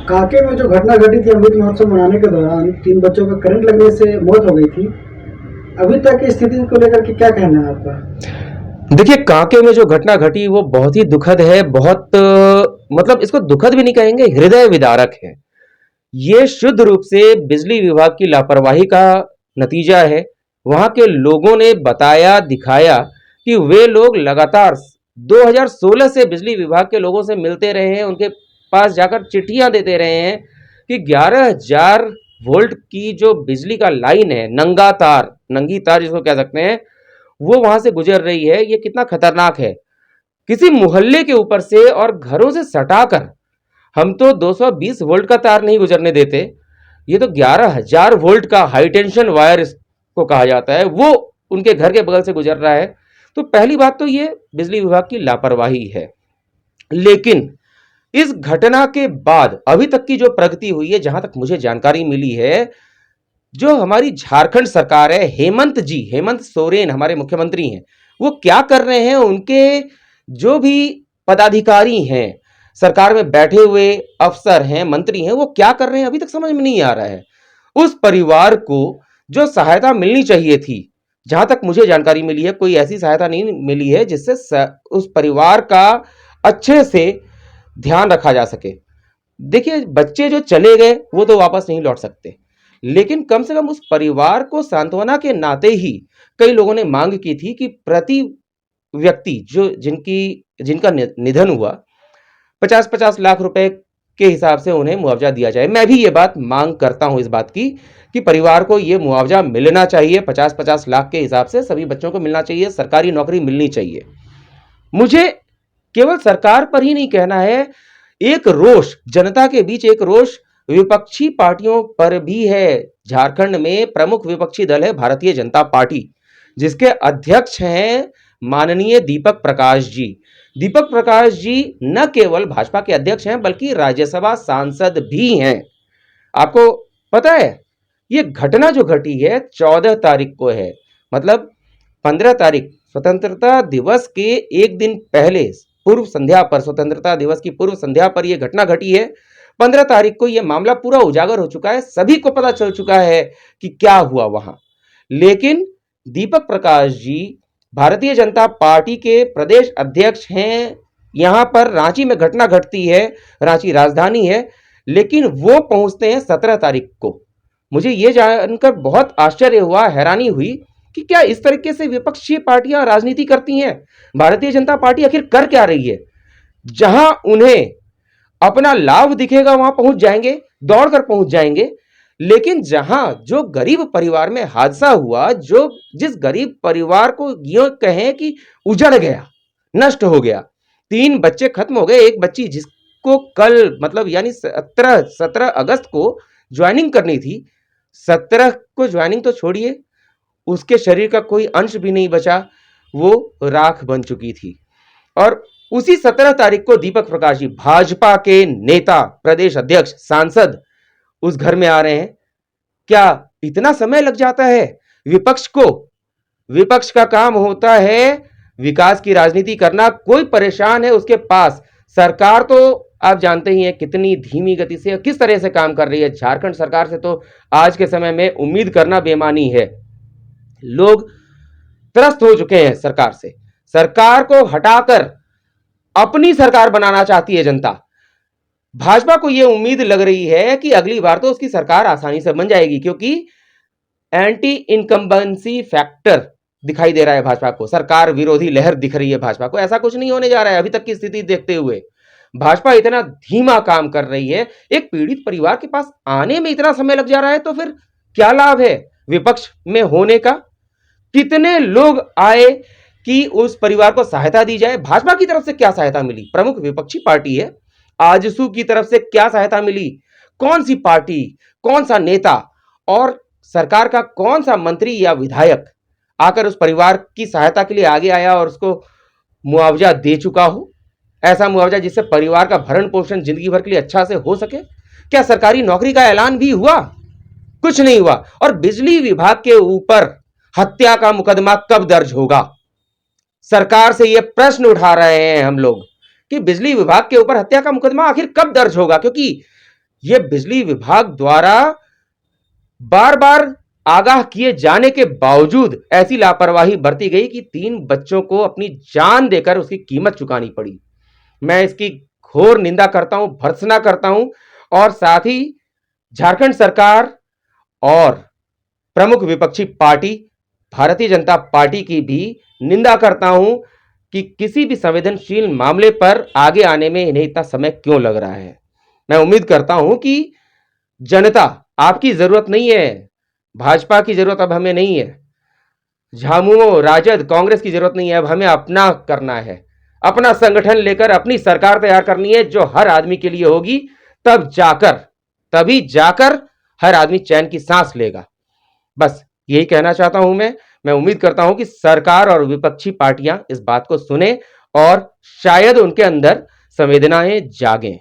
कांके में जो घटना घटी थी अमृत महोत्सव मनाने के दौरान 3 बच्चों का करंट लगने से मौत हो गई थी। अभी तक की स्थिति को लेकर के क्या कहना है आपका? देखिए, कांके में जो घटना घटी वो बहुत ही दुखद है। बहुत मतलब इसको दुखद भी नहीं कहेंगे, हृदय विदारक है। ये शुद्ध रूप से बिजली विभाग की लापरवाही का नतीजा है। वहां के लोगों ने बताया, दिखाया कि वे लोग लगातार 2016 से बिजली विभाग के लोगों से मिलते रहे हैं, उनके पास जाकर चिट्ठियां देते रहे हैं कि 11,000 वोल्ट की जो बिजली का लाइन है, नंगा तार, नंगी तार जिसको कह सकते हैं, वो वहां से गुजर रही है। ये कितना खतरनाक है। किसी मोहल्ले के ऊपर से और घरों से सटाकर हम तो 220 वोल्ट का तार नहीं गुजरने देते, ये तो 11,000 वोल्ट का हाई टेंशन वायर इसको कहा जाता है, वो उनके घर के बगल से गुजर रहा है। तो पहली बात तो ये बिजली विभाग की लापरवाही है। लेकिन इस घटना के बाद अभी तक की जो प्रगति हुई है, जहां तक मुझे जानकारी मिली है, जो हमारी झारखंड सरकार है, हेमंत सोरेन हमारे मुख्यमंत्री हैं, वो क्या कर रहे हैं, उनके जो भी पदाधिकारी हैं, सरकार में बैठे हुए अफसर हैं, मंत्री हैं, वो क्या कर रहे हैं अभी तक समझ में नहीं आ रहा है। उस परिवार को जो सहायता मिलनी चाहिए थी, जहां तक मुझे जानकारी मिली है, कोई ऐसी सहायता नहीं मिली है जिससे उस परिवार का अच्छे से ध्यान रखा जा सके। देखिए, बच्चे जो चले गए वो तो वापस नहीं लौट सकते, लेकिन कम से कम उस परिवार को सांत्वना के नाते ही कई लोगों ने मांग की थी कि प्रति व्यक्ति जो जिनका निधन हुआ, 50-50 लाख रुपए के हिसाब से उन्हें मुआवजा दिया जाए। मैं भी ये बात मांग करता हूं, इस बात की कि परिवार को ये मुआवजा मिलना चाहिए। 50-50 लाख के हिसाब से सभी बच्चों को मिलना चाहिए, सरकारी नौकरी मिलनी चाहिए। मुझे केवल सरकार पर ही नहीं कहना है, एक रोष जनता के बीच, एक रोष विपक्षी पार्टियों पर भी है। झारखंड में प्रमुख विपक्षी दल है भारतीय जनता पार्टी, जिसके अध्यक्ष हैं माननीय दीपक प्रकाश जी। दीपक प्रकाश जी न केवल भाजपा के अध्यक्ष हैं, बल्कि राज्यसभा सांसद भी हैं। आपको पता है, ये घटना जो घटी है 14 तारीख को है, मतलब 15 तारीख स्वतंत्रता दिवस के एक दिन पहले, पूर्व संध्या पर, स्वतंत्रता दिवस की पूर्व संध्या पर यह घटना घटी है। 15 तारीख को यह मामला पूरा उजागर हो चुका है, सभी को पता चल चुका है कि क्या हुआ वहां। लेकिन दीपक प्रकाश जी भारतीय जनता पार्टी के प्रदेश अध्यक्ष हैं। यहां पर रांची में घटना घटती है, रांची राजधानी है, लेकिन वो पहुंचते हैं 17 तारीख को। मुझे यह जानकर बहुत आश्चर्य हुआ, हैरानी हुई कि क्या इस तरीके से विपक्षी पार्टियां राजनीति करती हैं। भारतीय जनता पार्टी आखिर कर क्या रही है? जहां उन्हें अपना लाभ दिखेगा वहां पहुंच जाएंगे, दौड़कर पहुंच जाएंगे। लेकिन जहां जो गरीब परिवार में हादसा हुआ, जो जिस गरीब परिवार को यूं कहें कि उजड़ गया, नष्ट हो गया, 3 बच्चे खत्म हो गए, एक बच्ची जिसको कल मतलब यानी 17 अगस्त को ज्वाइनिंग करनी थी, 17 को ज्वाइनिंग तो छोड़िए, उसके शरीर का कोई अंश भी नहीं बचा, वो राख बन चुकी थी। और उसी 17 तारीख को दीपक प्रकाश जी, भाजपा के नेता, प्रदेश अध्यक्ष, सांसद, उस घर में आ रहे हैं। क्या इतना समय लग जाता है विपक्ष को? विपक्ष का काम होता है विकास की राजनीति करना। कोई परेशान है उसके पास, सरकार तो आप जानते ही हैं कितनी धीमी गति से, किस तरह से काम कर रही है। झारखंड सरकार से तो आज के समय में उम्मीद करना बेमानी है। लोग त्रस्त हो चुके हैं सरकार से। सरकार को हटाकर अपनी सरकार बनाना चाहती है जनता। भाजपा को यह उम्मीद लग रही है कि अगली बार तो उसकी सरकार आसानी से बन जाएगी, क्योंकि एंटी इनकम्बेंसी फैक्टर दिखाई दे रहा है भाजपा को, सरकार विरोधी लहर दिख रही है भाजपा को। ऐसा कुछ नहीं होने जा रहा है अभी तक की स्थिति देखते हुए। भाजपा इतना धीमा काम कर रही है, एक पीड़ित परिवार के पास आने में इतना समय लग जा रहा है, तो फिर क्या लाभ है विपक्ष में होने का? कितने लोग आए कि उस परिवार को सहायता दी जाए? भाजपा की तरफ से क्या सहायता मिली? प्रमुख विपक्षी पार्टी है, आजसू की तरफ से क्या सहायता मिली? कौन सी पार्टी, कौन सा नेता और सरकार का कौन सा मंत्री या विधायक आकर उस परिवार की सहायता के लिए आगे आया और उसको मुआवजा दे चुका हो? ऐसा मुआवजा जिससे परिवार का भरण पोषण जिंदगी भर के लिए अच्छा से हो सके। क्या सरकारी नौकरी का ऐलान भी हुआ? कुछ नहीं हुआ। और बिजली विभाग के ऊपर हत्या का मुकदमा कब दर्ज होगा? सरकार से यह प्रश्न उठा रहे हैं हम लोग कि बिजली विभाग के ऊपर हत्या का मुकदमा आखिर कब दर्ज होगा, क्योंकि ये बिजली विभाग द्वारा बार बार आगाह किए जाने के बावजूद ऐसी लापरवाही बरती गई कि 3 बच्चों को अपनी जान देकर उसकी कीमत चुकानी पड़ी। मैं इसकी घोर निंदा करता हूं, भर्त्सना करता हूं और साथ ही झारखंड सरकार और प्रमुख विपक्षी पार्टी भारतीय जनता पार्टी की भी निंदा करता हूं कि किसी भी संवेदनशील मामले पर आगे आने में इन्हें इतना समय क्यों लग रहा है। मैं उम्मीद करता हूं कि जनता, आपकी जरूरत नहीं है, भाजपा की जरूरत अब हमें नहीं है, झामुमो, राजद, कांग्रेस की जरूरत नहीं है, अब हमें अपना करना है, अपना संगठन लेकर अपनी सरकार तैयार करनी है जो हर आदमी के लिए होगी। तभी जाकर हर आदमी चैन की सांस लेगा। बस यही कहना चाहता हूं मैं उम्मीद करता हूं कि सरकार और विपक्षी पार्टियां इस बात को सुने और शायद उनके अंदर संवेदनाएं जागें।